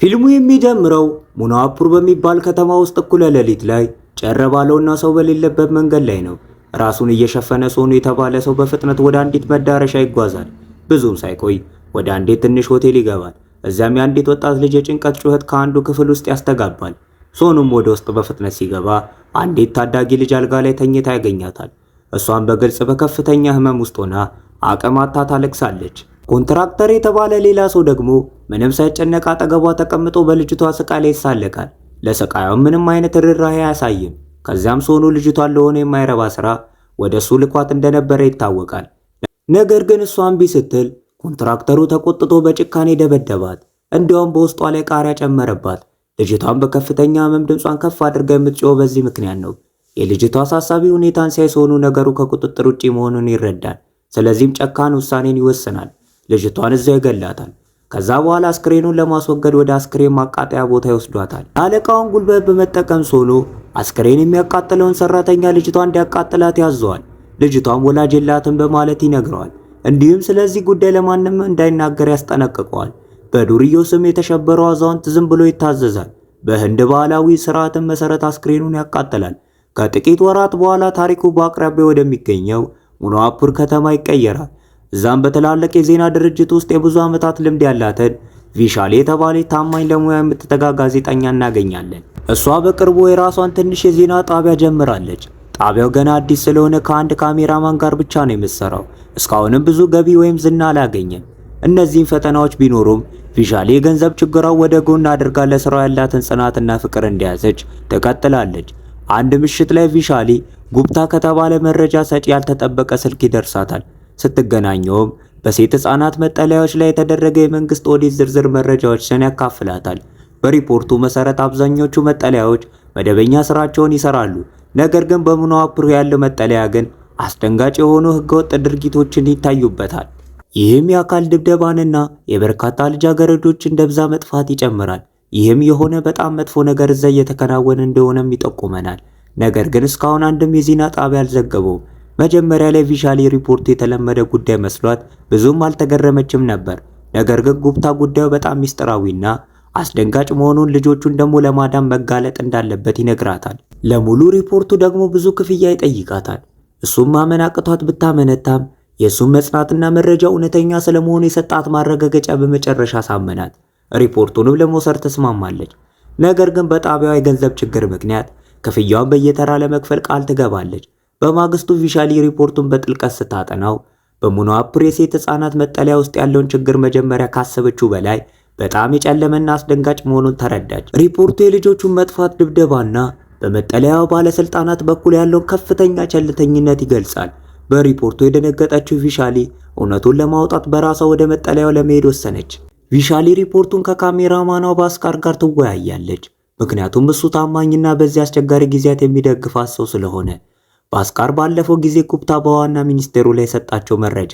ፊልሙ የሚጀምረው ሙናዋፑር በሚባል ከተማ ውስጥ እኩለ ሌሊት ላይ ጭር ባለውና ሰው በሌለበት መንገድ ላይ ነው። ራሱን እየሸፈነ ሶኑ የተባለ ሰው በፍጥነት ወደ አንዲት መዳረሻ ይጓዛል። ብዙም ሳይቆይ ወደ አንዲት ትንሽ ሆቴል ይገባል። እዚያም የአንዲት ወጣት ልጅ የጭንቀት ጩኸት ከአንዱ ክፍል ውስጥ ያስተጋባል። ሶኑም ወደ ውስጥ በፍጥነት ሲገባ አንዲት ታዳጊ ልጅ አልጋ ላይ ተኝታ ያገኛታል። እሷም በግልጽ በከፍተኛ ህመም ውስጥ ሆና አቅም አጥታ ታለቅሳለች። ኮንትራክተር የተባለ ሌላ ሰው ደግሞ ምንም ሳይጨነቅ አጠገቧ ተቀምጦ በልጅቷ ስቃይ ላይ ይሳለቃል። ለስቃዩም ምንም አይነት ርህራሄ አያሳይም። ከዚያም ሶኑ ልጅቷን ለሆነ የማይረባ ስራ ወደ እሱ ልኳት እንደነበረ ይታወቃል። ነገር ግን እሷ እምቢ ስትል ኮንትራክተሩ ተቆጥቶ በጭካኔ ደበደባት። እንዲያውም በውስጧ ላይ ቃሪያ ጨመረባት። ልጅቷን በከፍተኛ ህመም ድምጿን ከፍ አድርጋ የምትጮኸው በዚህ ምክንያት ነው። የልጅቷ አሳሳቢ ሁኔታን ሲያይ ሶኑ ነገሩ ከቁጥጥር ውጪ መሆኑን ይረዳል። ስለዚህም ጨካን ውሳኔን ይወስናል። ልጅቷን እዛው ይገላታል። ከዛ በኋላ አስክሬኑን ለማስወገድ ወደ አስክሬን ማቃጠያ ቦታ ይወስዷታል። አለቃውን ጉልበት በመጠቀም ሶኑ አስክሬን የሚያቃጥለውን ሰራተኛ ልጅቷ እንዲያቃጥላት ያዘዋል። ልጅቷም ወላጅ የላትም በማለት ይነግረዋል። እንዲሁም ስለዚህ ጉዳይ ለማንም እንዳይናገር ያስጠነቅቀዋል። በዱርዬው ስም የተሸበረው አዛውንት ዝም ብሎ ይታዘዛል። በህንድ ባህላዊ ስርዓትን መሰረት አስክሬኑን ያቃጥላል። ከጥቂት ወራት በኋላ ታሪኩ በአቅራቢያው ወደሚገኘው ሙናዋፑር ከተማ ይቀየራል። እዛም በትላልቅ የዜና ድርጅት ውስጥ የብዙ ዓመታት ልምድ ያላትን ቪሻሊ የተባለች ታማኝ ለሙያ የምትተጋ ጋዜጠኛ እናገኛለን። እሷ በቅርቡ የራሷን ትንሽ የዜና ጣቢያ ጀምራለች። ጣቢያው ገና አዲስ ስለሆነ ከአንድ ካሜራማን ጋር ብቻ ነው የምትሰራው። እስካሁንም ብዙ ገቢ ወይም ዝና አላገኘም። እነዚህም ፈተናዎች ቢኖሩም ቪሻሊ የገንዘብ ችግራው ወደ ጎን አድርጋ ለስራው ያላትን ጽናትና ፍቅር እንደያዘች ትቀጥላለች። አንድ ምሽት ላይ ቪሻሊ ጉፕታ ከተባለ መረጃ ሰጪ ያልተጠበቀ ስልክ ይደርሳታል። ስትገናኘውም በሴት ህፃናት መጠለያዎች ላይ የተደረገ የመንግስት ኦዲት ዝርዝር መረጃዎችን ያካፍላታል። በሪፖርቱ መሰረት አብዛኞቹ መጠለያዎች መደበኛ ስራቸውን ይሰራሉ። ነገር ግን በሙናዋፑር ያለው መጠለያ ግን አስደንጋጭ የሆኑ ህገወጥ ድርጊቶችን ይታዩበታል። ይህም የአካል ድብደባንና የበርካታ ልጃገረዶችን ደብዛ መጥፋት ይጨምራል። ይህም የሆነ በጣም መጥፎ ነገር እዛ እየተከናወነ እንደሆነም ይጠቁመናል። ነገር ግን እስካሁን አንድም የዜና ጣቢያ አልዘገበውም። መጀመሪያ ላይ ቪሻሊ ሪፖርቱ የተለመደ ጉዳይ መስሏት ብዙም አልተገረመችም ነበር። ነገር ግን ጉፕታ ጉዳዩ በጣም ሚስጥራዊና አስደንጋጭ መሆኑን ልጆቹን ደግሞ ለማዳን መጋለጥ እንዳለበት ይነግራታል። ለሙሉ ሪፖርቱ ደግሞ ብዙ ክፍያ ይጠይቃታል። እሱም ማመን አቅቷት ብታመነታም የእሱም መጽናትና መረጃ እውነተኛ ስለመሆኑ የሰጣት ማረጋገጫ በመጨረሻ ሳመናት። ሪፖርቱንም ለመውሰድ ተስማማለች። ነገር ግን በጣቢያው የገንዘብ ችግር ምክንያት ክፍያውን በየተራ ለመክፈል ቃል ትገባለች። በማግስቱ ቪሻሊ ሪፖርቱን በጥልቀት ስታጠናው በሙናዋፑር የሴት ህፃናት መጠለያ ውስጥ ያለውን ችግር መጀመሪያ ካሰበችው በላይ በጣም የጨለመና አስደንጋጭ መሆኑን ተረዳች። ሪፖርቱ የልጆቹን መጥፋት፣ ድብደባና በመጠለያው ባለስልጣናት በኩል ያለውን ከፍተኛ ቸልተኝነት ይገልጻል። በሪፖርቱ የደነገጠችው ቪሻሊ እውነቱን ለማውጣት በራሷ ወደ መጠለያው ለመሄድ ወሰነች። ቪሻሊ ሪፖርቱን ከካሜራማኗ ባስካር ጋር ትወያያለች። ምክንያቱም እሱ ታማኝና በዚህ አስቸጋሪ ጊዜያት የሚደግፋት ሰው ስለሆነ። ባስካር ባለፈው ጊዜ ጉፕታ በዋና ሚኒስቴሩ ላይ የሰጣቸው መረጃ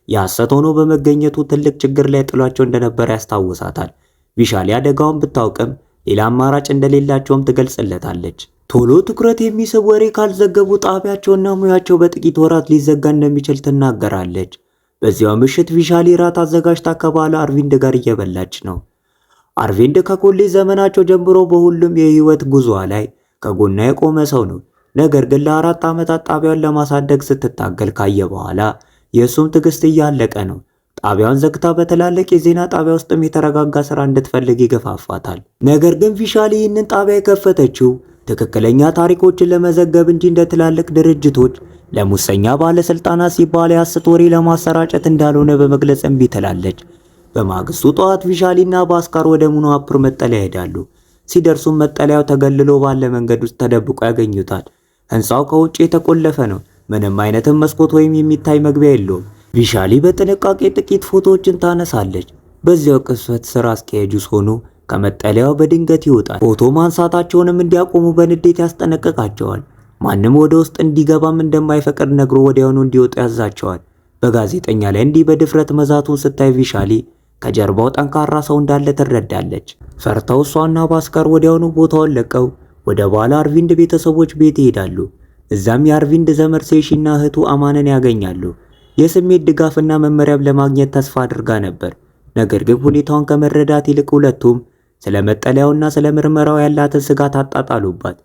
የሐሰት ሆኖ በመገኘቱ ትልቅ ችግር ላይ ጥሏቸው እንደነበረ ያስታውሳታል። ቪሻሊ አደጋውን ብታውቅም ሌላ አማራጭ እንደሌላቸውም ትገልጽለታለች። ቶሎ ትኩረት የሚስብ ወሬ ካልዘገቡ ጣቢያቸውና ሙያቸው በጥቂት ወራት ሊዘጋ እንደሚችል ትናገራለች። በዚያው ምሽት ቪሻሊ ራት አዘጋጅታ ከባሏ አርቪንድ ጋር እየበላች ነው። አርቪንድ ከኮሌጅ ዘመናቸው ጀምሮ በሁሉም የህይወት ጉዞዋ ላይ ከጎኗ የቆመ ሰው ነው። ነገር ግን ለ4 ዓመታት ጣቢያውን ለማሳደግ ስትታገል ካየ በኋላ የእሱም ትዕግስት እያለቀ ነው። ጣቢያውን ዘግታ በትላልቅ የዜና ጣቢያ ውስጥም የተረጋጋ ስራ እንድትፈልግ ይገፋፋታል። ነገር ግን ቪሻሊ ይህንን ጣቢያ የከፈተችው ትክክለኛ ታሪኮችን ለመዘገብ እንጂ እንደ ትላልቅ ድርጅቶች ለሙሰኛ ባለስልጣናት ሲባል የሐሰት ወሬ ለማሰራጨት እንዳልሆነ በመግለጽ እምቢ ትላለች። በማግስቱ ጠዋት ቪሻሊና ባስካር ወደ ሙናዋፑር መጠለያ ይሄዳሉ። ሲደርሱም መጠለያው ተገልሎ ባለ መንገድ ውስጥ ተደብቆ ያገኙታል። ህንፃው ከውጭ የተቆለፈ ነው። ምንም አይነትም መስኮት ወይም የሚታይ መግቢያ የለውም። ቪሻሊ በጥንቃቄ ጥቂት ፎቶዎችን ታነሳለች። በዚያው ቅጽበት ስራ አስኪያጁ ሶኑ ከመጠለያው በድንገት ይወጣል። ፎቶ ማንሳታቸውንም እንዲያቆሙ በንዴት ያስጠነቅቃቸዋል። ማንም ወደ ውስጥ እንዲገባም እንደማይፈቅድ ነግሮ ወዲያውኑ እንዲወጡ ያዛቸዋል። በጋዜጠኛ ላይ እንዲህ በድፍረት መዛቱን ስታይ ቪሻሊ ከጀርባው ጠንካራ ሰው እንዳለ ትረዳለች። ፈርተው እሷና ባስካር ወዲያውኑ ቦታውን ለቀው ወደ ባለ አርቪንድ ቤተሰቦች ቤት ይሄዳሉ። እዛም የአርቪንድ ዘመድ ሴሺና እህቱ አማንን ያገኛሉ። የስሜት ድጋፍና መመሪያም ለማግኘት ተስፋ አድርጋ ነበር። ነገር ግን ሁኔታውን ከመረዳት ይልቅ ሁለቱም ስለ መጠለያውና ስለ ምርመራው ያላትን ስጋት አጣጣሉባት።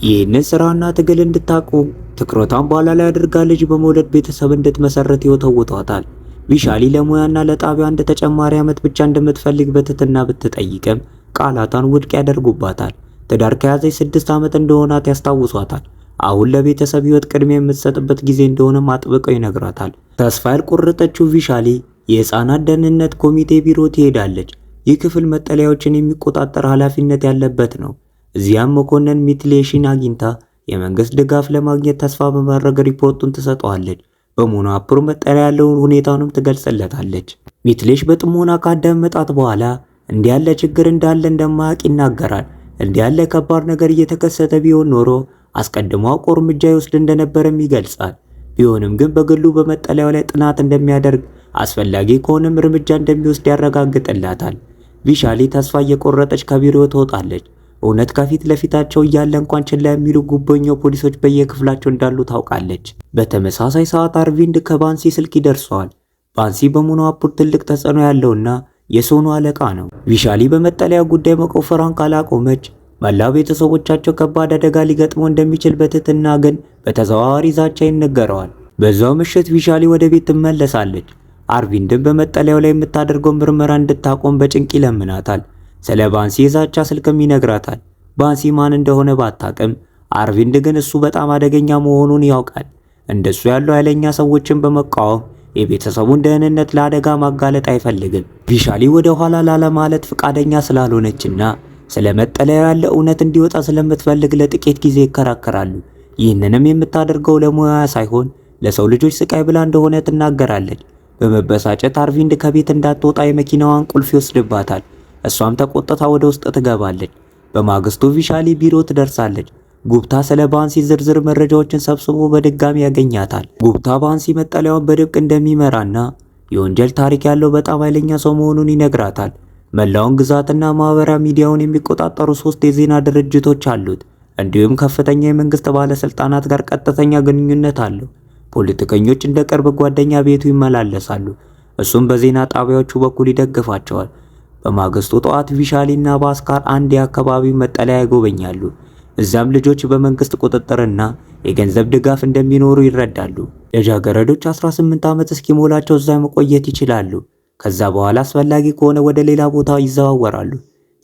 ይህንን ስራና ትግል እንድታቆም ትኩረቷን በኋላ ላይ አድርጋ ልጅ በመውለድ ቤተሰብ እንድትመሰረት ይወተውቷታል። ቪሻሊ ለሙያና ለጣቢያ እንደ ተጨማሪ ዓመት ብቻ እንደምትፈልግ በትህትና ብትጠይቅም ቃላቷን ውድቅ ያደርጉባታል። ትዳር ከያዘች 6 ዓመት እንደሆናት ያስታውሷታል። አሁን ለቤተሰብ ህይወት ቅድሚያ የምትሰጥበት ጊዜ እንደሆነም አጥብቀው ይነግራታል። ተስፋ ያልቆረጠችው ቪሻሊ የህፃናት ደህንነት ኮሚቴ ቢሮ ትሄዳለች። ይህ ክፍል መጠለያዎችን የሚቆጣጠር ኃላፊነት ያለበት ነው። እዚያም መኮንን ሚትሌሽን አግኝታ የመንግስት ድጋፍ ለማግኘት ተስፋ በማድረግ ሪፖርቱን ትሰጠዋለች። በሞኖአፕሩ መጠለያ ያለውን ሁኔታውንም ትገልጽለታለች። ሚትሌሽ በጥሞና ካዳመጣት በኋላ እንዲህ ያለ ችግር እንዳለ እንደማያውቅ ይናገራል። እንዲህ ያለ ከባድ ነገር እየተከሰተ ቢሆን ኖሮ አስቀድሞ አውቆ እርምጃ ይወስድ እንደነበረም ይገልጻል። ቢሆንም ግን በግሉ በመጠለያው ላይ ጥናት እንደሚያደርግ አስፈላጊ ከሆነም እርምጃ እንደሚወስድ ያረጋግጥላታል። ቪሻሊ ተስፋ እየቆረጠች ከቢሮ ትወጣለች። እውነት ከፊት ለፊታቸው እያለ እንኳን ችላ የሚሉ ጉቦኛው ፖሊሶች በየክፍላቸው እንዳሉ ታውቃለች። በተመሳሳይ ሰዓት አርቪንድ ከባንሲ ስልክ ይደርሰዋል። ባንሲ በሞኖአፕር ትልቅ ተጽዕኖ ያለውና የሶኑ አለቃ ነው። ቪሻሊ በመጠለያ ጉዳይ መቆፈሯን ካላቆመች መላው ቤተሰቦቻቸው ከባድ አደጋ ሊገጥመው እንደሚችል በትህትና ግን በተዘዋዋሪ ዛቻ ይነገረዋል። በዛው ምሽት ቪሻሊ ወደ ቤት ትመለሳለች። አርቪንድን በመጠለያው ላይ የምታደርገው ምርመራ እንድታቆም በጭንቅ ይለምናታል። ስለ ባንሲ የዛቻ ስልክም ይነግራታል። ባንሲ ማን እንደሆነ ባታቅም አርቪንድ ግን እሱ በጣም አደገኛ መሆኑን ያውቃል። እንደሱ ያሉ ኃይለኛ ሰዎችን በመቃወም የቤተሰቡን ደህንነት ለአደጋ ማጋለጥ አይፈልግም። ቪሻሊ ወደ ኋላ ላለማለት ፈቃደኛ ስላልሆነችና ስለ መጠለያው ያለ እውነት እንዲወጣ ስለምትፈልግ ለጥቂት ጊዜ ይከራከራሉ። ይህንንም የምታደርገው ለሙያ ሳይሆን ለሰው ልጆች ስቃይ ብላ እንደሆነ ትናገራለች። በመበሳጨት አርቪንድ ከቤት እንዳትወጣ የመኪናዋን ቁልፍ ይወስድባታል። እሷም ተቆጥታ ወደ ውስጥ ትገባለች። በማግስቱ ቪሻሊ ቢሮ ትደርሳለች። ጉብታ ስለ ባንሲ ዝርዝር መረጃዎችን ሰብስቦ በድጋሚ ያገኛታል። ጉብታ ባንሲ መጠለያውን በድብቅ እንደሚመራና የወንጀል ታሪክ ያለው በጣም ኃይለኛ ሰው መሆኑን ይነግራታል። መላውን ግዛትና ማህበራዊ ሚዲያውን የሚቆጣጠሩ 3 የዜና ድርጅቶች አሉት። እንዲሁም ከፍተኛ የመንግስት ባለስልጣናት ጋር ቀጥተኛ ግንኙነት አለው። ፖለቲከኞች እንደ ቅርብ ጓደኛ ቤቱ ይመላለሳሉ። እሱም በዜና ጣቢያዎቹ በኩል ይደግፋቸዋል። በማግስቱ ጠዋት ቪሻሊና ባስካር አንድ የአካባቢው መጠለያ ይጎበኛሉ። እዛም ልጆች በመንግስት ቁጥጥርና የገንዘብ ድጋፍ እንደሚኖሩ ይረዳሉ። ልጃገረዶች 18 ዓመት እስኪሞላቸው እዛ መቆየት ይችላሉ። ከዛ በኋላ አስፈላጊ ከሆነ ወደ ሌላ ቦታ ይዘዋወራሉ።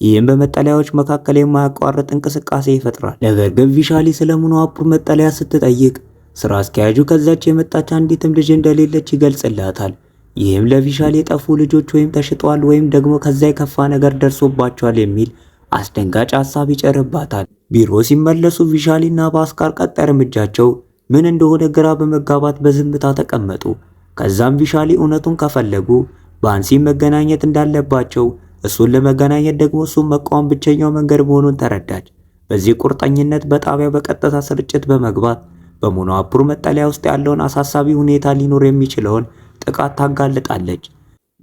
ይህም በመጠለያዎች መካከል የማያቋርጥ እንቅስቃሴ ይፈጥራል። ነገር ግን ቪሻሊ ስለ ሞኖአፕር መጠለያ ስትጠይቅ ስራ አስኪያጁ ከዛች የመጣች አንዲትም ልጅ እንደሌለች ይገልጽላታል። ይህም ለቪሻሊ የጠፉ ልጆች ወይም ተሽጠዋል ወይም ደግሞ ከዛ የከፋ ነገር ደርሶባቸዋል የሚል አስደንጋጭ ሐሳብ ይጨርባታል። ቢሮ ሲመለሱ ቪሻሊና ባስካር ቀጣይ እርምጃቸው ምን እንደሆነ ግራ በመጋባት በዝምታ ተቀመጡ። ከዛም ቪሻሊ እውነቱን ከፈለጉ ባንሲ መገናኘት እንዳለባቸው፣ እሱን ለመገናኘት ደግሞ እሱን መቃወም ብቸኛው መንገድ መሆኑን ተረዳች። በዚህ ቁርጠኝነት በጣቢያው በቀጥታ ስርጭት በመግባት በሞኖአፕር መጠለያ ውስጥ ያለውን አሳሳቢ ሁኔታ ሊኖር የሚችለውን ጥቃት ታጋልጣለች።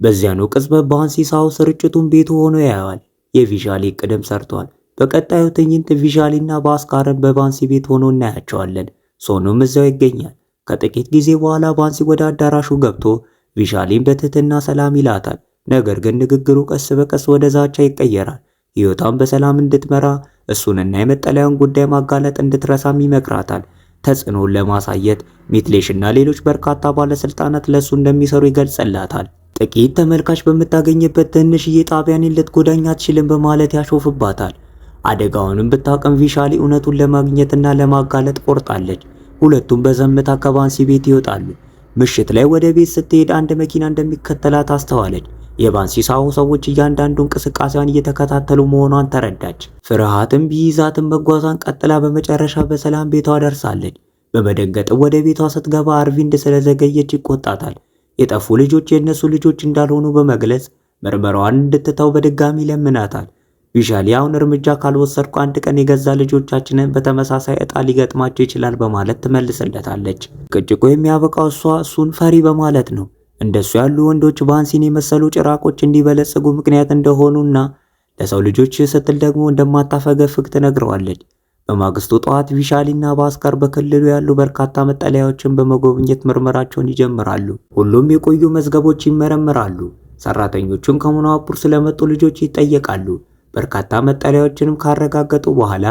በዚያኑ ቅጽበት ባንሲ ሳው ስርጭቱን ቤቱ ሆኖ ያያል። የቪሻሊ ቅደም ሰርቷል። በቀጣዩ ትዕይንት ቪሻሊና ባስካርን በባንሲ ቤት ሆኖ እናያቸዋለን። ሶኑም እዛው ይገኛል። ከጥቂት ጊዜ በኋላ ባንሲ ወደ አዳራሹ ገብቶ ቪሻሊን በትህትና ሰላም ይላታል። ነገር ግን ንግግሩ ቀስ በቀስ ወደ ዛቻ ይቀየራል። ሕይወቷን በሰላም እንድትመራ እሱንና የመጠለያውን ጉዳይ ማጋለጥ እንድትረሳም ይመክራታል። ተጽዕኖውን ለማሳየት ሚትሌሽና ሌሎች በርካታ ባለስልጣናት ለሱ እንደሚሰሩ ይገልጽላታል። ጥቂት ተመልካች በምታገኝበት ትንሽዬ ጣቢያን ልትጎዳኝ አትችልም በማለት ያሾፍባታል። አደጋውንም ብታውቅም ቪሻሊ እውነቱን ለማግኘትና ለማጋለጥ ቆርጣለች። ሁለቱም በዘመታ ከባንሲ ቤት ይወጣሉ። ምሽት ላይ ወደ ቤት ስትሄድ አንድ መኪና እንደሚከተላት አስተዋለች። የባንሲ ሳው ሰዎች እያንዳንዱ እንቅስቃሴዋን እየተከታተሉ መሆኗን ተረዳች። ፍርሃትም ቢይዛትም መጓዟን ቀጥላ በመጨረሻ በሰላም ቤቷ ደርሳለች። በመደንገጥ ወደ ቤቷ ስትገባ አርቪንድ ስለዘገየች ይቆጣታል። የጠፉ ልጆች የእነሱ ልጆች እንዳልሆኑ በመግለጽ ምርመራዋን እንድትተው በድጋሚ ይለምናታል። ቪሻሊ አሁን እርምጃ ካልወሰድኩ አንድ ቀን የገዛ ልጆቻችንን በተመሳሳይ ዕጣ ሊገጥማቸው ይችላል በማለት ትመልስለታለች። ጭቅጭቁ የሚያበቃው እሱን ፈሪ በማለት ነው። እንደሱ ያሉ ወንዶች ባንሲን የመሰሉ ጭራቆች እንዲበለጽጉ ምክንያት እንደሆኑና ለሰው ልጆች ስትል ደግሞ እንደማታፈገፍግ ትነግረዋለች። በማግስቱ ጠዋት ቪሻሊና ባስካር በክልሉ ያሉ በርካታ መጠለያዎችን በመጎብኘት ምርመራቸውን ይጀምራሉ። ሁሉም የቆዩ መዝገቦች ይመረምራሉ። ሰራተኞቹም ከሞኖአፕር ስለመጡ ልጆች ይጠየቃሉ። በርካታ መጠለያዎችንም ካረጋገጡ በኋላ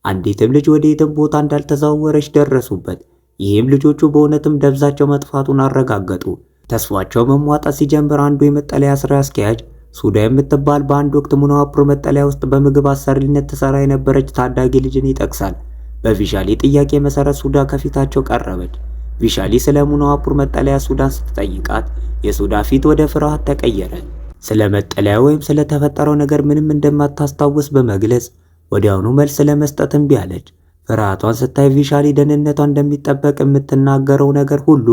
አንዲትም ልጅ ወደ የትም ቦታ እንዳልተዛወረች ደረሱበት። ይህም ልጆቹ በእውነትም ደብዛቸው መጥፋቱን አረጋገጡ። ተስፋቸው መሟጣት ሲጀምር አንዱ የመጠለያ ስራ አስኪያጅ ሱዳ የምትባል በአንድ ወቅት ሙናዋፕሮ መጠለያ ውስጥ በምግብ አሰሪነት ትሰራ የነበረች ታዳጊ ልጅን ይጠቅሳል። በቪሻሊ ጥያቄ መሰረት ሱዳ ከፊታቸው ቀረበች። ቪሻሊ ስለ ሙናዋፕሮ መጠለያ ሱዳን ስትጠይቃት የሱዳ ፊት ወደ ፍርሃት ተቀየረ። ስለ መጠለያ ወይም ስለተፈጠረው ነገር ምንም እንደማታስታውስ በመግለጽ ወዲያውኑ መልስ ለመስጠት እምቢ አለች። ፍርሃቷን ስታይ ቪሻሊ ደህንነቷ እንደሚጠበቅ የምትናገረው ነገር ሁሉ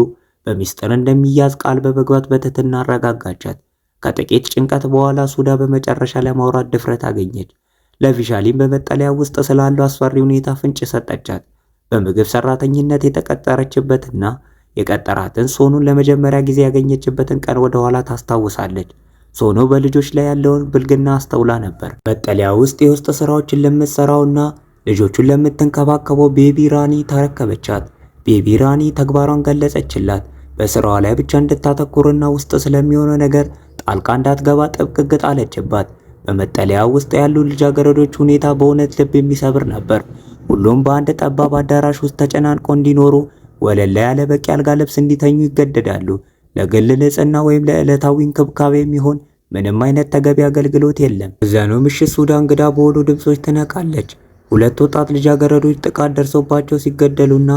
በሚስጥር እንደሚያዝ ቃል በመግባት በትህትና አረጋጋቻት። ከጥቂት ጭንቀት በኋላ ሱዳ በመጨረሻ ለማውራት ድፍረት አገኘች። ለቪሻሊም በመጠለያ ውስጥ ስላለው አስፈሪ ሁኔታ ፍንጭ ሰጠቻት። በምግብ ሰራተኝነት የተቀጠረችበትና የቀጠራትን ሶኑን ለመጀመሪያ ጊዜ ያገኘችበትን ቀን ወደ ኋላ ታስታውሳለች። ሶኑ በልጆች ላይ ያለውን ብልግና አስተውላ ነበር። መጠለያ ውስጥ የውስጥ ስራዎችን ለምትሰራውና ልጆቹን ለምትንከባከበው ቤቢ ራኒ ተረከበቻት። ቤቢ ራኒ ተግባሯን ገለጸችላት። በስራዋ ላይ ብቻ እንድታተኩርና ውስጥ ስለሚሆነው ነገር ጣልቃ እንዳትገባ ጥብቅ ሕግ ጣለችባት። በመጠለያ ውስጥ ያሉ ልጃገረዶች ሁኔታ በእውነት ልብ የሚሰብር ነበር። ሁሉም በአንድ ጠባብ አዳራሽ ውስጥ ተጨናንቆ እንዲኖሩ፣ ወለል ላይ ያለ በቂ አልጋ ልብስ እንዲተኙ ይገደዳሉ። ለግል ንጽህና ወይም ለዕለታዊ እንክብካቤ የሚሆን ምንም አይነት ተገቢ አገልግሎት የለም። በዚያኑ ምሽት ሱዳ እንግዳ በሆኑ ድምጾች ትነቃለች። ሁለት ወጣት ልጃገረዶች ጥቃት ደርሶባቸው ሲገደሉና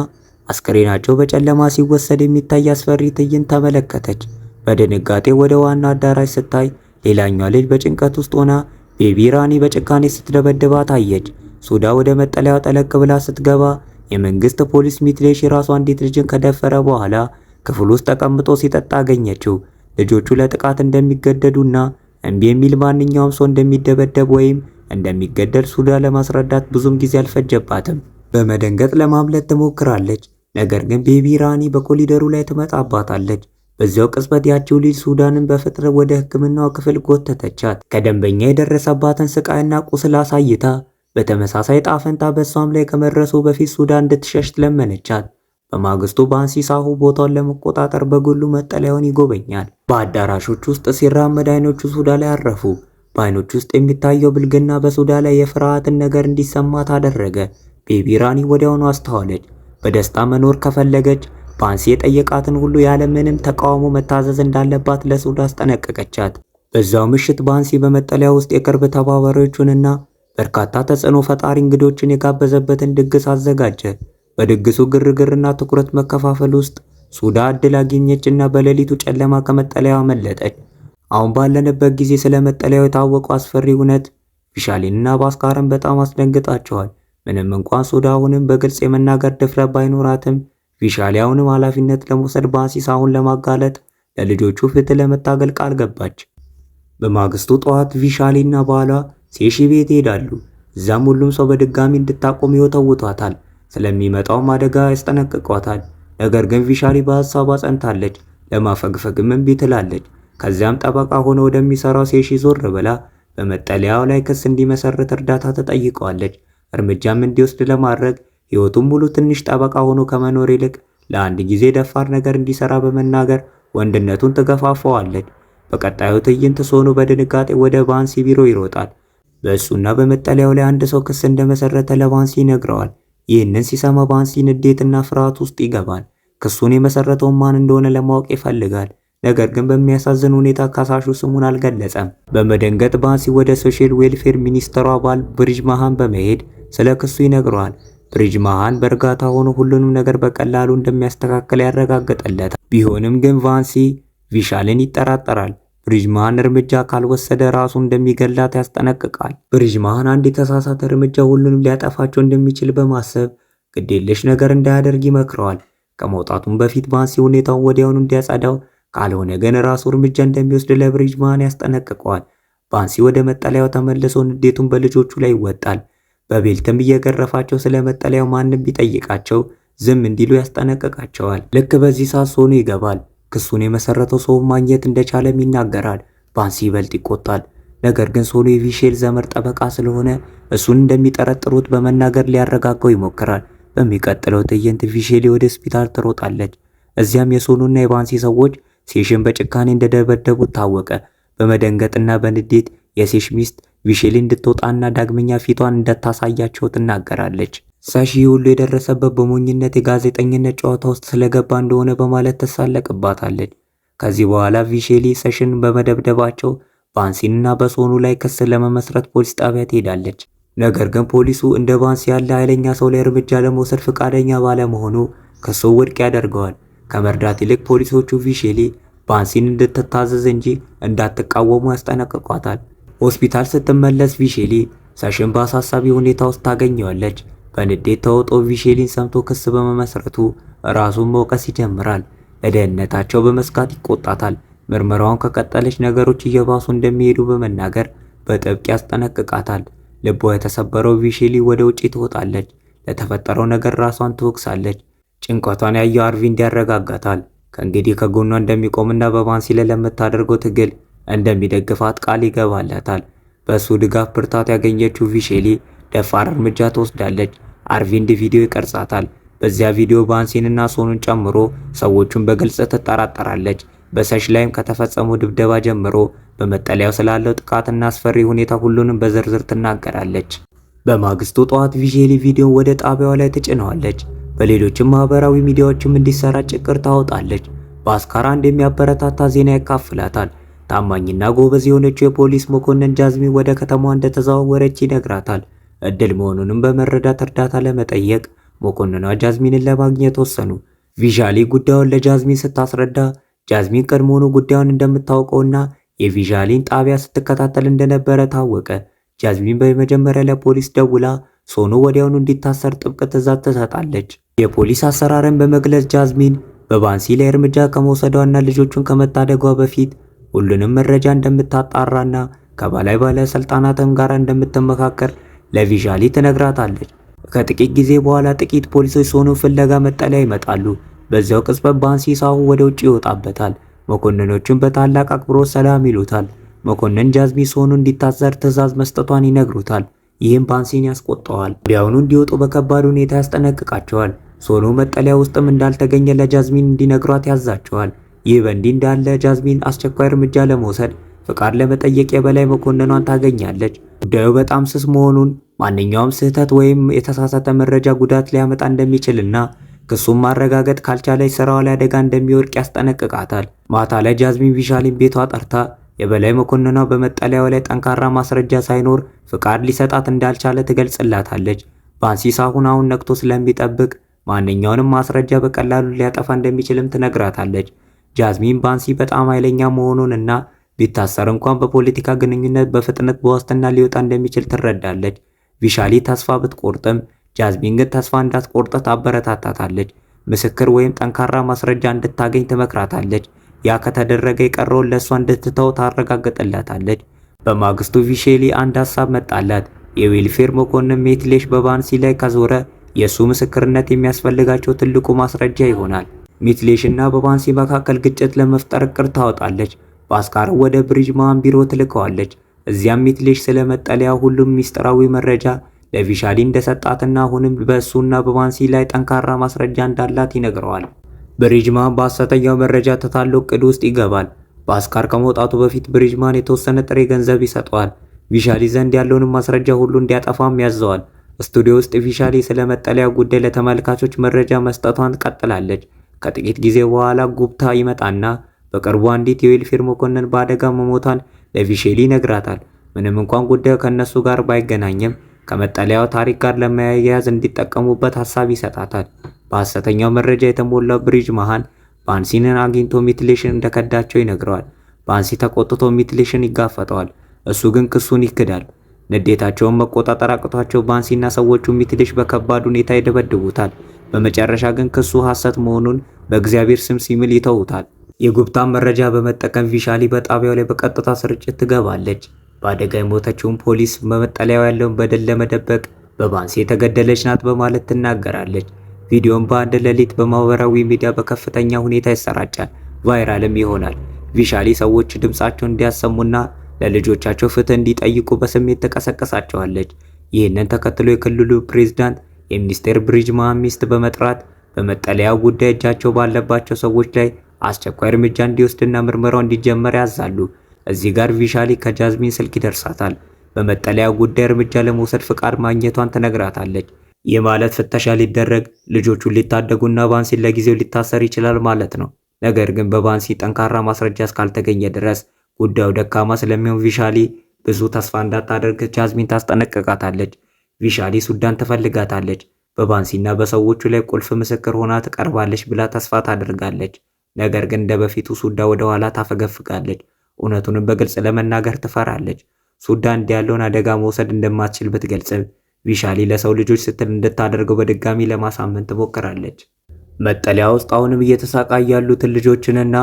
አስክሬናቸው በጨለማ ሲወሰድ የሚታይ አስፈሪ ትዕይንት ተመለከተች። በድንጋጤ ወደ ዋና አዳራሽ ስታይ ሌላኛዋ ልጅ በጭንቀት ውስጥ ሆና ቤቢ ራኒ በጭካኔ ስትደበድባት አየች። ሱዳ ወደ መጠለያው ጠለቅ ብላ ስትገባ የመንግስት ፖሊስ ሚትሌሽ ራሷ አንዲት ልጅን ከደፈረ በኋላ ክፍል ውስጥ ተቀምጦ ሲጠጣ አገኘችው። ልጆቹ ለጥቃት እንደሚገደዱና እምቢ የሚል ማንኛውም ሰው እንደሚደበደብ ወይም እንደሚገደል ሱዳ ለማስረዳት ብዙም ጊዜ አልፈጀባትም። በመደንገጥ ለማምለጥ ትሞክራለች። ነገር ግን ቤቢ ራኒ በኮሊደሩ ላይ ትመጣባታለች። በዚያው ቅጽበት ያቺው ልጅ ሱዳንን በፍጥነት ወደ ሕክምናው ክፍል ጎተተቻት። ከደንበኛ የደረሰባትን ስቃይና ቁስል አሳይታ በተመሳሳይ ጣፈንታ በሷም ላይ ከመድረሱ በፊት ሱዳን እንድትሸሽ ለመነቻት። በማግስቱ ባንሲ ሳሁ ቦታውን ለመቆጣጠር በግሉ መጠለያውን ይጎበኛል። በአዳራሾች ውስጥ ሲራመድ አይኖቹ ሱዳ ላይ አረፉ። በአይኖቹ ውስጥ የሚታየው ብልግና በሱዳ ላይ የፍርሃትን ነገር እንዲሰማት አደረገ። ቤቢ ራኒ ወዲያውኑ አስተዋለች። በደስታ መኖር ከፈለገች ባንሲ የጠየቃትን ሁሉ ያለምንም ተቃውሞ መታዘዝ እንዳለባት ለሱዳ አስጠነቀቀቻት። በዛው ምሽት ባንሲ በመጠለያ ውስጥ የቅርብ ተባባሪዎቹንና በርካታ ተጽዕኖ ፈጣሪ እንግዶችን የጋበዘበትን ድግስ አዘጋጀ። በድግሱ ግርግርና ትኩረት መከፋፈል ውስጥ ሱዳ እድል አገኘችና በሌሊቱ ጨለማ ከመጠለያው አመለጠች። አሁን ባለንበት ጊዜ ስለ መጠለያው የታወቀው አስፈሪ እውነት ቪሻሊንና ባስካርን በጣም አስደንግጣቸዋል። ምንም እንኳን ሱዳ አሁንም በግልጽ የመናገር ድፍረት ባይኖራትም ቪሻሊ አሁንም ኃላፊነት ለመውሰድ ባንሲ ሳሁን ለማጋለጥ ለልጆቹ ፍትህ ለመታገል ቃል ገባች። በማግስቱ ጠዋት ቪሻሊና ባሏ ሴሺ ቤት ይሄዳሉ። እዛም ሁሉም ሰው በድጋሚ እንድታቆም ይወተውቷታል። ስለሚመጣውም አደጋ ያስጠነቅቋታል። ነገር ግን ቪሻሊ በሐሳቧ ጸንታለች። ለማፈግፈግም እምቢ ትላለች። ከዚያም ጠበቃ ሆኖ ወደሚሰራው ሴሺ ዞር ብላ በመጠለያው ላይ ክስ እንዲመሰርት እርዳታ ተጠይቀዋለች። እርምጃም እንዲወስድ ለማድረግ ሕይወቱን ሙሉ ትንሽ ጠበቃ ሆኖ ከመኖር ይልቅ ለአንድ ጊዜ ደፋር ነገር እንዲሰራ በመናገር ወንድነቱን ትገፋፈዋለች። በቀጣዩ ትዕይንት ሶኑ በድንጋጤ ወደ ባንሲ ቢሮ ይሮጣል። በእሱና በመጠለያው ላይ አንድ ሰው ክስ እንደመሰረተ ለባንሲ ይነግረዋል። ይህንን ሲሰማ ባንሲ ንዴትና ፍርሃት ውስጥ ይገባል። ክሱን የመሰረተው ማን እንደሆነ ለማወቅ ይፈልጋል። ነገር ግን በሚያሳዝን ሁኔታ ከሳሹ ስሙን አልገለጸም። በመደንገጥ ባንሲ ወደ ሶሻል ዌልፌር ሚኒስተሩ አባል ብሪጅ ማሃን በመሄድ ስለ ክሱ ይነግረዋል። ብሪጅ ማሃን በእርጋታ ሆኖ ሁሉንም ነገር በቀላሉ እንደሚያስተካክል ያረጋግጥለታል። ቢሆንም ግን ቫንሲ ቪሻልን ይጠራጠራል። ብሪጅ ማሃን እርምጃ ካልወሰደ ራሱ እንደሚገላት ያስጠነቅቃል። ብሪጅ ማሃን አንድ የተሳሳተ እርምጃ ሁሉንም ሊያጠፋቸው እንደሚችል በማሰብ ግዴለሽ ነገር እንዳያደርግ ይመክረዋል። ከመውጣቱም በፊት ቫንሲ ሁኔታውን ወዲያውኑ እንዲያጸዳው፣ ካልሆነ ግን ራሱ እርምጃ እንደሚወስድ ለብሪጅ ማሃን ያስጠነቅቀዋል። ቫንሲ ወደ መጠለያው ተመልሶ ንዴቱን በልጆቹ ላይ ይወጣል። በቤልትም እየገረፋቸው ስለ መጠለያው ማንም ቢጠይቃቸው ዝም እንዲሉ ያስጠነቅቃቸዋል። ልክ በዚህ ሰዓት ሶኑ ይገባል። ክሱን የመሰረተው ሰው ማግኘት እንደቻለም ይናገራል። ባንሲ ይበልጥ ይቆጣል። ነገር ግን ሶኑ የቪሼል ዘመድ ጠበቃ ስለሆነ እሱን እንደሚጠረጥሩት በመናገር ሊያረጋጋው ይሞክራል። በሚቀጥለው ትዕይንት ቪሼል ወደ ሆስፒታል ትሮጣለች። እዚያም የሶኑና የባንሲ ሰዎች ሴሽን በጭካኔ እንደደበደቡት ታወቀ። በመደንገጥና በንዴት የሴሽ ሚስት ቪሼሊ እንድትወጣና ዳግመኛ ፊቷን እንዳታሳያቸው ትናገራለች። ሰሺ ሁሉ የደረሰበት በሞኝነት የጋዜጠኝነት ጨዋታ ውስጥ ስለገባ እንደሆነ በማለት ትሳለቅባታለች። ከዚህ በኋላ ቪሼሊ ሰሽን በመደብደባቸው ባንሲንና በሶኑ ላይ ክስ ለመመስረት ፖሊስ ጣቢያ ትሄዳለች። ነገር ግን ፖሊሱ እንደ ባንሲ ያለ ኃይለኛ ሰው ላይ እርምጃ ለመውሰድ ፈቃደኛ ባለመሆኑ ክሱ ውድቅ ያደርገዋል። ከመርዳት ይልቅ ፖሊሶቹ ቪሼሊ ባንሲን እንድትታዘዝ እንጂ እንዳትቃወሙ ያስጠነቅቋታል። ሆስፒታል ስትመለስ ቪሼሊ ሰሽን በአሳሳቢ ሁኔታ ውስጥ ታገኘዋለች። በንዴት ተውጦ ቪሼሊን ሰምቶ ክስ በመመስረቱ ራሱን መውቀስ ይጀምራል። ለደህንነታቸው በመስጋት ይቆጣታል። ምርመራውን ከቀጠለች ነገሮች እየባሱ እንደሚሄዱ በመናገር በጥብቅ ያስጠነቅቃታል። ልቧ የተሰበረው ቪሼሊ ወደ ውጪ ትወጣለች። ለተፈጠረው ነገር ራሷን ትወቅሳለች። ጭንቀቷን ያየው አርቪንድ ያረጋጋታል። ከእንግዲህ ከጎኗ እንደሚቆምና በባንሲ ላይ ለምታደርገው ትግል እንደሚደግፋት ቃል ይገባላታል። በሱ ድጋፍ ብርታት ያገኘችው ቪሼሊ ደፋር እርምጃ ትወስዳለች። አርቪንድ ቪዲዮ ይቀርጻታል። በዚያ ቪዲዮ ባንሲንና ሶኑን ጨምሮ ሰዎቹን በግልጽ ትጠራጠራለች። በሰሽ ላይም ከተፈጸመው ድብደባ ጀምሮ በመጠለያው ስላለው ጥቃትና አስፈሪ ሁኔታ ሁሉንም በዝርዝር ትናገራለች። በማግስቱ ጠዋት ቪሼሊ ቪዲዮን ወደ ጣቢያዋ ላይ ትጭነዋለች። በሌሎችም ማህበራዊ ሚዲያዎችም እንዲሰራጭ እቅድ ታወጣለች። በአስካር አንድ የሚያበረታታ ዜና ያካፍላታል። ታማኝና ጎበዝ የሆነችው የፖሊስ መኮንን ጃዝሚን ወደ ከተማዋ እንደተዘዋወረች ይነግራታል። እድል መሆኑንም በመረዳት እርዳታ ለመጠየቅ መኮንኗ ጃዝሚንን ለማግኘት ወሰኑ። ቪሻሊ ጉዳዩን ለጃዝሚን ስታስረዳ ጃዝሚን ቀድሞውኑ ጉዳዩን እንደምታውቀውና የቪሻሊን ጣቢያ ስትከታተል እንደነበረ ታወቀ። ጃዝሚን በመጀመሪያ ለፖሊስ ደውላ ሶኑ ወዲያውኑ እንዲታሰር ጥብቅ ትዕዛዝ ትሰጣለች። የፖሊስ አሰራርን በመግለጽ ጃዝሚን በባንሲ ላይ እርምጃ ከመውሰዷና ልጆቹን ከመታደጓ በፊት ሁሉንም መረጃ እንደምታጣራና ከበላይ ባለስልጣናትም ጋር እንደምትመካከር ለቪሻሊ ትነግራታለች። ከጥቂት ጊዜ በኋላ ጥቂት ፖሊሶች ሶኑን ፍለጋ መጠለያ ይመጣሉ። በዚያው ቅጽበት ባንሲ ሳሁ ወደ ውጭ ይወጣበታል። መኮንኖቹም በታላቅ አክብሮት ሰላም ይሉታል። መኮንን ጃዝሚን ሶኑ እንዲታሰር ትዕዛዝ መስጠቷን ይነግሩታል። ይህም ባንሲን ያስቆጣዋል። ወዲያውኑ እንዲወጡ በከባድ ሁኔታ ያስጠነቅቃቸዋል። ሶኑ መጠለያ ውስጥም እንዳልተገኘ ለጃዝሚን እንዲነግሯት ያዛቸዋል። ይህ በእንዲህ እንዳለ ጃዝሚን አስቸኳይ እርምጃ ለመውሰድ ፍቃድ ለመጠየቅ የበላይ መኮንኗን ታገኛለች። ጉዳዩ በጣም ስስ መሆኑን፣ ማንኛውም ስህተት ወይም የተሳሳተ መረጃ ጉዳት ሊያመጣ እንደሚችልና ክሱን ማረጋገጥ ካልቻለች ስራዋ ላይ አደጋ እንደሚወድቅ ያስጠነቅቃታል። ማታ ላይ ጃዝሚን ቪሻሊን ቤቷ ጠርታ የበላይ መኮንኗ በመጠለያው ላይ ጠንካራ ማስረጃ ሳይኖር ፍቃድ ሊሰጣት እንዳልቻለ ትገልጽላታለች። ባንሲ ሳሁን አሁን ነቅቶ ስለሚጠብቅ ማንኛውንም ማስረጃ በቀላሉ ሊያጠፋ እንደሚችልም ትነግራታለች። ጃዝሚን ባንሲ በጣም ኃይለኛ መሆኑንና ቢታሰር እንኳን በፖለቲካ ግንኙነት በፍጥነት በዋስትና ሊወጣ እንደሚችል ትረዳለች። ቪሻሊ ተስፋ ብትቆርጥም ጃዝሚን ግን ተስፋ እንዳትቆርጥ ታበረታታታለች። ምስክር ወይም ጠንካራ ማስረጃ እንድታገኝ ትመክራታለች። ያ ከተደረገ የቀረውን ለእሷ እንድትተው ታረጋግጥላታለች። በማግስቱ ቪሼሊ አንድ ሀሳብ መጣላት። የዌልፌር መኮንን ሜትሌሽ በባንሲ ላይ ከዞረ የእሱ ምስክርነት የሚያስፈልጋቸው ትልቁ ማስረጃ ይሆናል። ሚትሌሽና በባንሲ መካከል ግጭት ለመፍጠር እቅድ ታወጣለች። በአስካር ወደ ብሪጅማን ቢሮ ትልከዋለች። እዚያም ሚትሌሽ ስለ መጠለያ ሁሉም ሚስጥራዊ መረጃ ለቪሻሊ እንደሰጣትና አሁንም በእሱና በባንሲ ላይ ጠንካራ ማስረጃ እንዳላት ይነግረዋል። ብሪጅማን በሐሰተኛው መረጃ ተታሎ እቅድ ውስጥ ይገባል። በአስካር ከመውጣቱ በፊት ብሪጅማን የተወሰነ ጥሬ ገንዘብ ይሰጠዋል። ቪሻሊ ዘንድ ያለውንም ማስረጃ ሁሉ እንዲያጠፋም ያዘዋል። ስቱዲዮ ውስጥ ቪሻሊ ስለ መጠለያ ጉዳይ ለተመልካቾች መረጃ መስጠቷን ቀጥላለች። ከጥቂት ጊዜ በኋላ ጉብታ ይመጣና በቅርቡ አንዲት የዌልፌር መኮንን በአደጋ መሞቷን ለቪሼሊ ይነግራታል። ምንም እንኳን ጉዳዩ ከነሱ ጋር ባይገናኝም ከመጠለያው ታሪክ ጋር ለማያያዝ እንዲጠቀሙበት ሐሳብ ይሰጣታል። በሐሰተኛው መረጃ የተሞላው ብሪጅማን ባንሲንን አግኝቶ ሚትሌሽን እንደከዳቸው ይነግረዋል። ባንሲ ተቆጥቶ ሚትሌሽን ይጋፈጠዋል። እሱ ግን ክሱን ይክዳል። ንዴታቸውን መቆጣጠር አቅቷቸው ባንሲና ሰዎቹ ሚትሌሽ በከባድ ሁኔታ ይደበድቡታል። በመጨረሻ ግን ክሱ ሐሰት መሆኑን በእግዚአብሔር ስም ሲምል ይተውታል። የጉብታን መረጃ በመጠቀም ቪሻሊ በጣቢያው ላይ በቀጥታ ስርጭት ትገባለች። በአደጋ የሞተችውን ፖሊስ በመጠለያው ያለውን በደል ለመደበቅ በባንሲ የተገደለች ናት በማለት ትናገራለች። ቪዲዮን በአንድ ሌሊት በማህበራዊ ሚዲያ በከፍተኛ ሁኔታ ይሰራጫል፣ ቫይራልም ይሆናል። ቪሻሊ ሰዎች ድምጻቸውን እንዲያሰሙና ለልጆቻቸው ፍትህ እንዲጠይቁ በስሜት ተቀሰቀሳቸዋለች። ይህንን ተከትሎ የክልሉ ፕሬዝዳንት የሚኒስቴር ብሪጅማን ሚስት በመጥራት በመጠለያው ጉዳይ እጃቸው ባለባቸው ሰዎች ላይ አስቸኳይ እርምጃ እንዲወስድና ምርመራው እንዲጀመር ያዛሉ። እዚህ ጋር ቪሻሊ ከጃዝሚን ስልክ ይደርሳታል። በመጠለያው ጉዳይ እርምጃ ለመውሰድ ፍቃድ ማግኘቷን ትነግራታለች። ይህ ማለት ፍተሻ ሊደረግ ልጆቹን ሊታደጉና ባንሲን ለጊዜው ሊታሰር ይችላል ማለት ነው። ነገር ግን በባንሲ ጠንካራ ማስረጃ እስካልተገኘ ድረስ ጉዳዩ ደካማ ስለሚሆን ቪሻሊ ብዙ ተስፋ እንዳታደርግ ጃዝሚን ታስጠነቅቃታለች። ቪሻሊ ሱዳን ትፈልጋታለች። በባንሲና በሰዎቹ ላይ ቁልፍ ምስክር ሆና ትቀርባለች ብላ ተስፋ ታደርጋለች። ነገር ግን እንደ በፊቱ ሱዳ ወደ ኋላ ታፈገፍጋለች። እውነቱንም በግልጽ ለመናገር ትፈራለች። ሱዳን ያለውን አደጋ መውሰድ እንደማትችል ብትገልጽም ቪሻሊ ለሰው ልጆች ስትል እንድታደርገው በድጋሚ ለማሳመን ትሞክራለች። መጠለያ ውስጥ አሁንም እየተሳቃዩ ያሉትን ልጆችንና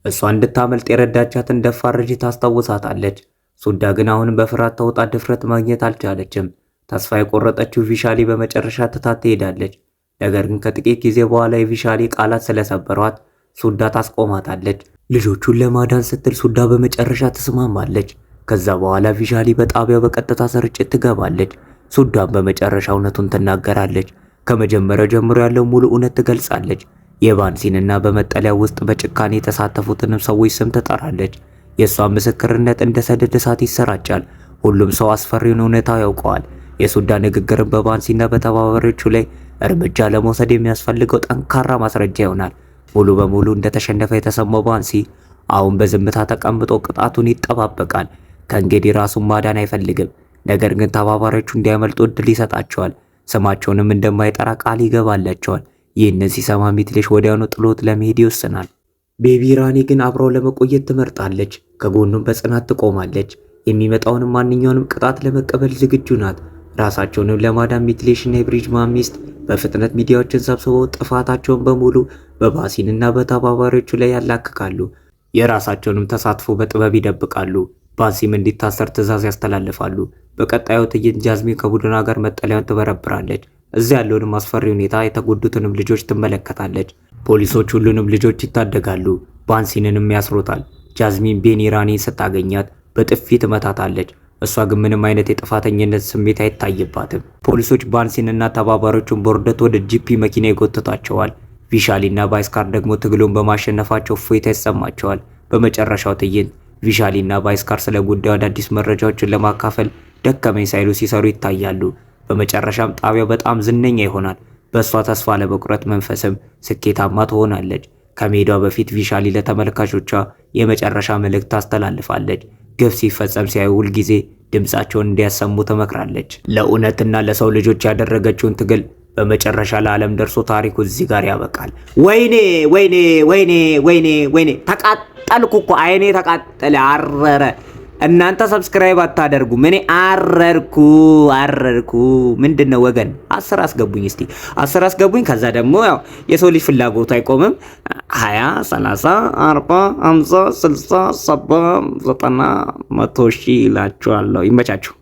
እሷ እንድታመልጥ የረዳቻትን ደፋር ልጅ ታስታውሳታለች። ሱዳ ግን አሁንም በፍርሃት ተውጣ ድፍረት ማግኘት አልቻለችም። ተስፋ የቆረጠችው ቪሻሊ በመጨረሻ ትታት ትሄዳለች። ነገር ግን ከጥቂት ጊዜ በኋላ የቪሻሊ ቃላት ስለሰበሯት ሱዳ ታስቆማታለች። ልጆቹን ለማዳን ስትል ሱዳ በመጨረሻ ትስማማለች። ከዛ በኋላ ቪሻሊ በጣቢያው በቀጥታ ስርጭት ትገባለች። ሱዳን በመጨረሻ እውነቱን ትናገራለች። ከመጀመሪያው ጀምሮ ያለው ሙሉ እውነት ትገልጻለች። የባንሲንና በመጠለያ ውስጥ በጭካኔ የተሳተፉትንም ሰዎች ስም ትጠራለች። የእሷ ምስክርነት እንደ ሰደድ እሳት ይሰራጫል። ሁሉም ሰው አስፈሪውን እውነታ ያውቀዋል። የሱዳን ንግግርን በባንሲና በተባባሪዎቹ ላይ እርምጃ ለመውሰድ የሚያስፈልገው ጠንካራ ማስረጃ ይሆናል። ሙሉ በሙሉ እንደተሸነፈ የተሰማው ባንሲ አሁን በዝምታ ተቀምጦ ቅጣቱን ይጠባበቃል። ከእንግዲህ ራሱን ማዳን አይፈልግም። ነገር ግን ተባባሪዎቹ እንዲያመልጡ እድል ይሰጣቸዋል። ስማቸውንም እንደማይጠራ ቃል ይገባላቸዋል። ይህንን ሲሰማ ሚትሌሽ ወዲያውኑ ጥሎት ለመሄድ ይወስናል። ቤቢ ራኒ ግን አብረው ለመቆየት ትመርጣለች። ከጎኑም በጽናት ትቆማለች። የሚመጣውንም ማንኛውንም ቅጣት ለመቀበል ዝግጁ ናት። ራሳቸውንም ለማዳን ሚትሌሽና የብሪጅማን ሚስት በፍጥነት ሚዲያዎችን ሰብስበው ጥፋታቸውን በሙሉ በባንሲንና በተባባሪዎቹ ላይ ያላክካሉ። የራሳቸውንም ተሳትፎ በጥበብ ይደብቃሉ። ባንሲም እንዲታሰር ትዕዛዝ ያስተላልፋሉ። በቀጣዩ ትዕይንት ጃዝሚን ከቡድኗ ጋር መጠለያውን ትበረብራለች። እዚያ ያለውንም አስፈሪ ሁኔታ የተጎዱትንም ልጆች ትመለከታለች። ፖሊሶች ሁሉንም ልጆች ይታደጋሉ። ባንሲንንም ያስሮታል። ጃዝሚን ቤኒ ራኒን ስታገኛት በጥፊ ትመታታለች። እሷ ግን ምንም አይነት የጥፋተኝነት ስሜት አይታይባትም። ፖሊሶች ባንሲንና ተባባሪዎቹን በውርደት ወደ ጂፒ መኪና ይጎትታቸዋል። ቪሻሊና ባይስካር ደግሞ ትግሉን በማሸነፋቸው እፎይታ ይሰማቸዋል። በመጨረሻው ትዕይንት ቪሻሊና ባይስካር ስለ ጉዳዩ አዳዲስ መረጃዎችን ለማካፈል ደከመኝ ሳይሉ ሲሰሩ ይታያሉ። በመጨረሻም ጣቢያው በጣም ዝነኛ ይሆናል። በእሷ ተስፋ ለመቁረጥ መንፈስም ስኬታማ ትሆናለች። ከሜዷ በፊት ቪሻሊ ለተመልካቾቿ የመጨረሻ መልእክት ታስተላልፋለች። ግፍ ሲፈጸም ሲያዩ ሁልጊዜ ድምፃቸውን እንዲያሰሙ ትመክራለች። ለእውነትና ለሰው ልጆች ያደረገችውን ትግል በመጨረሻ ለዓለም ደርሶ ታሪኩ እዚህ ጋር ያበቃል። ወይኔ ወይኔ ወይኔ ወይኔ ወይኔ ተቃጠልኩ እኮ አይኔ ተቃጠለ፣ አረረ። እናንተ ሰብስክራይብ አታደርጉም፣ እኔ አረርኩ። ምንድነው ወገን? 10 አስገቡኝ እስቲ 10 አስገቡኝ። ከዛ ደግሞ ያው የሰው ልጅ ፍላጎቱ አይቆምም። 20 30 40 50 60 70 90 100 ሺህ እላችኋለሁ። ይመቻችሁ።